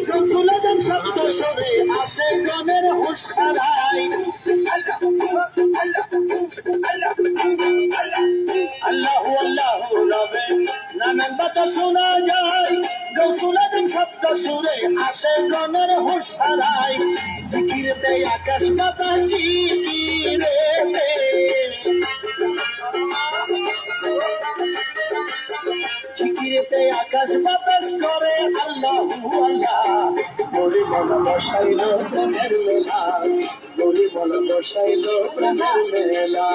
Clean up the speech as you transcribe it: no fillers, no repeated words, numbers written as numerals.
গৌসুলাদম শব্দ সরে আসে গমের হুশ হারাই আল্লাহু আল্লাহু রবে নানান বাতা শোনা যায় গৌসুলাদম শব্দ সুরে আসে গমের হুশ হারাই জিকিরতে আকাশ বাতাস জিকিরেতে জিকিরেতে আকাশ বাতাস করে আল্লাহু আল্লাহ বলি মন বসাইল প্রেমের মেলা বলি মন বসাইল প্রেমের মেলা